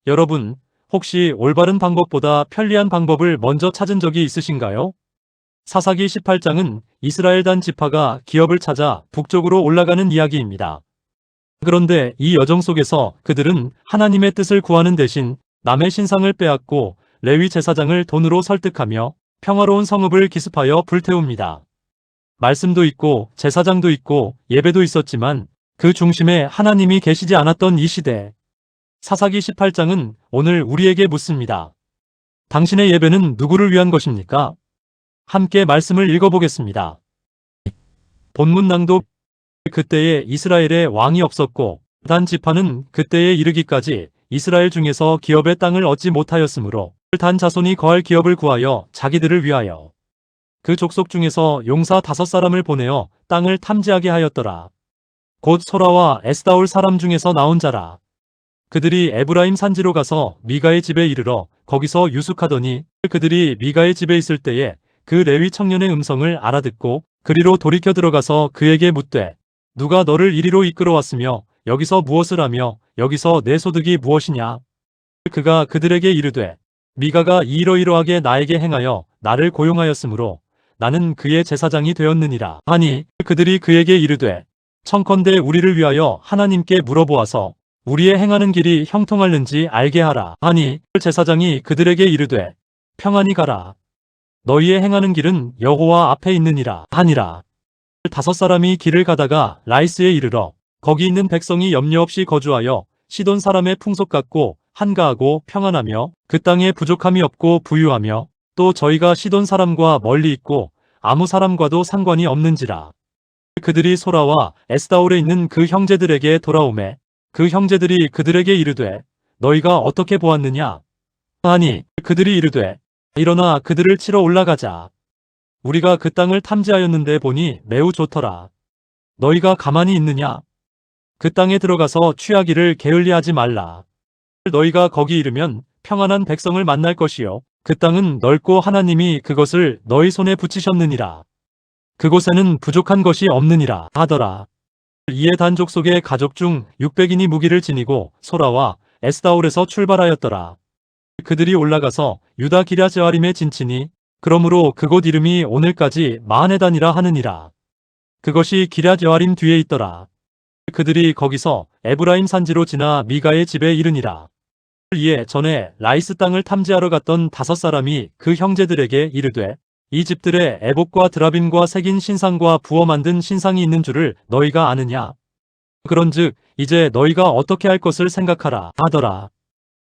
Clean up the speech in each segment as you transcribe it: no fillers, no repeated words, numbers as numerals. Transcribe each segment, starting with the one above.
여러분, 혹시 올바른 방법보다 편리한 방법을 먼저 찾은 적이 있으신가요? 사사기 18장은 이스라엘 단 지파가 기업을 찾아 북쪽으로 올라가는 이야기입니다. 그런데 이 여정 속에서 그들은 하나님의 뜻을 구하는 대신 남의 신상을 빼앗고 레위 제사장을 돈으로 설득하며 평화로운 성읍을 기습하여 불태웁니다. 말씀도 있고 제사장도 있고 예배도 있었지만 그 중심에 하나님이 계시지 않았던 이 시대. 사사기 18장은 오늘 우리에게 묻습니다. 당신의 예배는 누구를 위한 것입니까? 함께 말씀을 읽어보겠습니다. 본문 낭독. 그때에 이스라엘에 왕이 없었고 단 지파는 그때에 이르기까지 이스라엘 중에서 기업의 땅을 얻지 못하였으므로 단 자손이 거할 기업을 구하여 자기들을 위하여 그 족속 중에서 용사 5사람을 보내어 땅을 탐지하게 하였더라. 곧 소라와 에스다올 사람 중에서 나온 자라. 그들이 에브라임 산지로 가서 미가의 집에 이르러 거기서 유숙하더니 그들이 미가의 집에 있을 때에 그 레위 청년의 음성을 알아듣고 그리로 돌이켜 들어가서 그에게 묻되 누가 너를 이리로 이끌어왔으며 여기서 무엇을 하며 여기서 내 소득이 무엇이냐? 그가 그들에게 이르되 미가가 이러이러하게 나에게 행하여 나를 고용하였으므로 나는 그의 제사장이 되었느니라 하니 그들이 그에게 이르되 청컨대 우리를 위하여 하나님께 물어보아서 우리의 행하는 길이 형통할는지 알게 하라 하니 제사장이 그들에게 이르되 평안히 가라. 너희의 행하는 길은 여호와 앞에 있느니라 하니라. 5사람이 길을 가다가 라이스에 이르러 거기 있는 백성이 염려 없이 거주하여 시돈 사람의 풍속 같고 한가하고 평안하며 그 땅에 부족함이 없고 부유하며 또 저희가 시돈 사람과 멀리 있고 아무 사람과도 상관이 없는지라. 그들이 소라와 에스다올에 있는 그 형제들에게 돌아오매 그 형제들이 그들에게 이르되 너희가 어떻게 보았느냐 하니 그들이 이르되 일어나 그들을 치러 올라가자. 우리가 그 땅을 탐지하였는데 보니 매우 좋더라. 너희가 가만히 있느냐? 그 땅에 들어가서 취하기를 게을리하지 말라. 너희가 거기 이르면 평안한 백성을 만날 것이요 그 땅은 넓고 하나님이 그것을 너희 손에 붙이셨느니라. 그곳에는 부족한 것이 없느니라 하더라. 이에 단 족속의 가족 중 600인이 무기를 지니고 소라와 에스다올에서 출발하였더라. 그들이 올라가서 유다 기랴제아림에 진치니 그러므로 그곳 이름이 오늘까지 마하네단이라 하느니라. 그것이 기랴제아림 뒤에 있더라. 그들이 거기서 에브라임 산지로 지나 미가의 집에 이르니라. 이에 전에 라이스 땅을 탐지하러 갔던 5사람이 그 형제들에게 이르되 이 집들에 에봇과 드라빔과 새긴 신상과 부어 만든 신상이 있는 줄을 너희가 아느냐? 그런즉 이제 너희가 어떻게 할 것을 생각하라 하더라.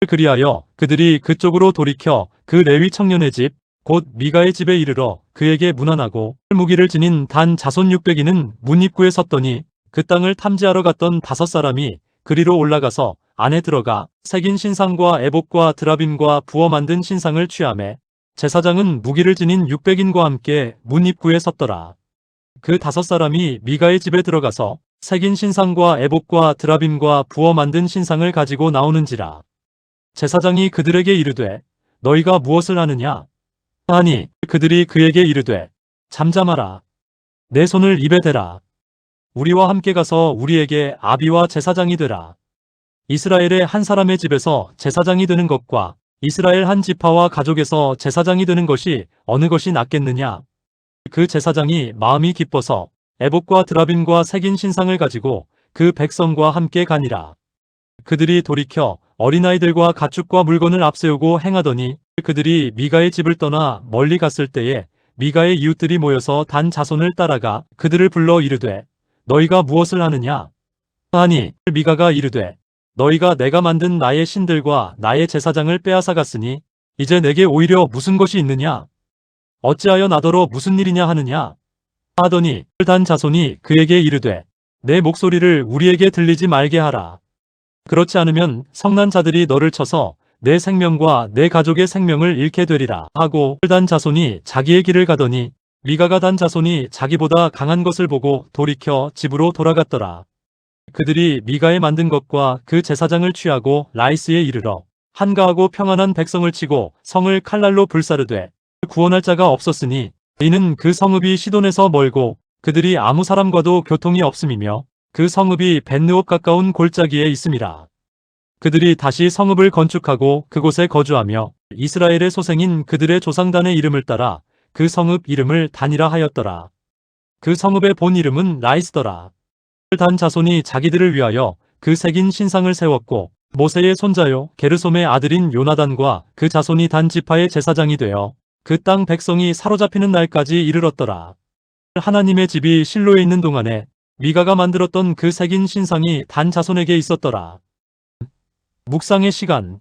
그리하여 그들이 그쪽으로 돌이켜 그 레위 청년의 집 곧 미가의 집에 이르러 그에게 문안하고 무기를 지닌 단 자손 600인은 문 입구에 섰더니 그 땅을 탐지하러 갔던 5사람이 그리로 올라가서 안에 들어가 새긴 신상과 에봇과 드라빔과 부어 만든 신상을 취하매 제사장은 무기를 지닌 600인과 함께 문 입구에 섰더라. 그 5사람이 미가의 집에 들어가서 새긴 신상과 에봇과 드라빔과 부어 만든 신상을 가지고 나오는지라. 제사장이 그들에게 이르되 너희가 무엇을 하느냐? 하니 그들이 그에게 이르되 잠잠하라. 내 손을 입에 대라. 우리와 함께 가서 우리에게 아비와 제사장이 되라. 이스라엘의 한 사람의 집에서 제사장이 되는 것과 이스라엘 한 지파와 가족에서 제사장이 되는 것이 어느 것이 낫겠느냐? 그 제사장이 마음이 기뻐서 에봇과 드라빔과 새긴 신상을 가지고 그 백성과 함께 가니라. 그들이 돌이켜 어린아이들과 가축과 물건을 앞세우고 행하더니 그들이 미가의 집을 떠나 멀리 갔을 때에 미가의 이웃들이 모여서 단 자손을 따라가 그들을 불러 이르되 너희가 무엇을 하느냐? 하니 미가가 이르되 너희가 내가 만든 나의 신들과 나의 제사장을 빼앗아 갔으니 이제 내게 오히려 무슨 것이 있느냐? 어찌하여 나더러 무슨 일이냐 하느냐? 하더니 단 자손이 그에게 이르되 내 목소리를 우리에게 들리지 말게 하라. 그렇지 않으면 성난 자들이 너를 쳐서 내 생명과 내 가족의 생명을 잃게 되리라 하고 단 자손이 자기의 길을 가더니 미가가 단 자손이 자기보다 강한 것을 보고 돌이켜 집으로 돌아갔더라. 그들이 미가에 만든 것과 그 제사장을 취하고 라이스에 이르러 한가하고 평안한 백성을 치고 성을 칼날로 불사르되 구원할 자가 없었으니 이는 그 성읍이 시돈에서 멀고 그들이 아무 사람과도 교통이 없음이며 그 성읍이 벳느옵 가까운 골짜기에 있음이라. 그들이 다시 성읍을 건축하고 그곳에 거주하며 이스라엘의 소생인 그들의 조상단의 이름을 따라 그 성읍 이름을 단이라 하였더라. 그 성읍의 본 이름은 라이스더라. 단 자손이 자기들을 위하여 그 새긴 신상을 세웠고 모세의 손자요 게르솜의 아들인 요나단과 그 자손이 단 지파의 제사장이 되어 그 땅 백성이 사로잡히는 날까지 이르렀더라. 하나님의 집이 실로에 있는 동안에 미가가 만들었던 그 새긴 신상이 단 자손에게 있었더라. 묵상의 시간.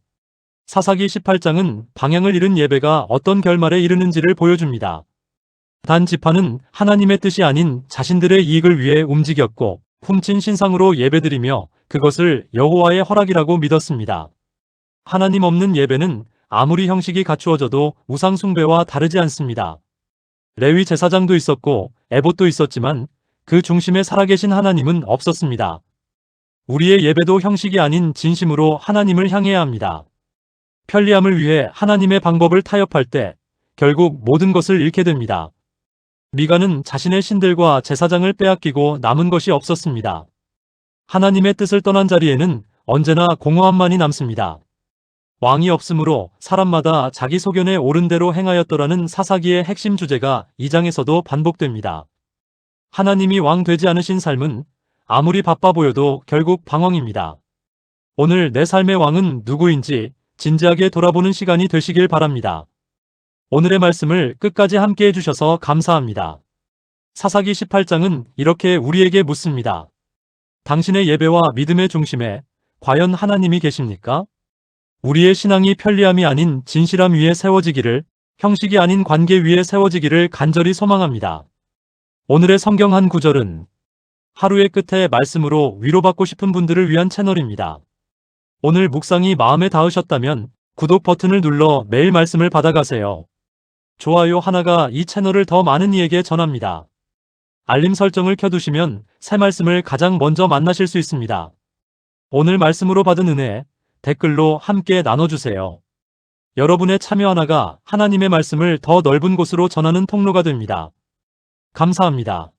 사사기 18장은 방향을 잃은 예배가 어떤 결말에 이르는지를 보여줍니다. 단 지파는 하나님의 뜻이 아닌 자신들의 이익을 위해 움직였고 훔친 신상으로 예배드리며 그것을 여호와의 허락이라고 믿었습니다. 하나님 없는 예배는 아무리 형식이 갖추어져도 우상 숭배와 다르지 않습니다. 레위 제사장도 있었고 에봇도 있었지만 그 중심에 살아계신 하나님은 없었습니다. 우리의 예배도 형식이 아닌 진심으로 하나님을 향해야 합니다. 편리함을 위해 하나님의 방법을 타협할 때 결국 모든 것을 잃게 됩니다. 미가는 자신의 신들과 제사장을 빼앗기고 남은 것이 없었습니다. 하나님의 뜻을 떠난 자리에는 언제나 공허함만이 남습니다. 왕이 없으므로 사람마다 자기 소견에 옳은 대로 행하였더라는 사사기의 핵심 주제가 2장에서도 반복됩니다. 하나님이 왕 되지 않으신 삶은 아무리 바빠 보여도 결국 방황입니다. 오늘 내 삶의 왕은 누구인지 진지하게 돌아보는 시간이 되시길 바랍니다. 오늘의 말씀을 끝까지 함께 해주셔서 감사합니다. 사사기 18장은 이렇게 우리에게 묻습니다. 당신의 예배와 믿음의 중심에 과연 하나님이 계십니까? 우리의 신앙이 편리함이 아닌 진실함 위에 세워지기를, 형식이 아닌 관계 위에 세워지기를 간절히 소망합니다. 오늘의 성경 한 구절은 하루의 끝에 말씀으로 위로받고 싶은 분들을 위한 채널입니다. 오늘 묵상이 마음에 닿으셨다면 구독 버튼을 눌러 매일 말씀을 받아가세요. 좋아요 하나가 이 채널을 더 많은 이에게 전합니다. 알림 설정을 켜두시면 새 말씀을 가장 먼저 만나실 수 있습니다. 오늘 말씀으로 받은 은혜, 댓글로 함께 나눠주세요. 여러분의 참여 하나가 하나님의 말씀을 더 넓은 곳으로 전하는 통로가 됩니다. 감사합니다.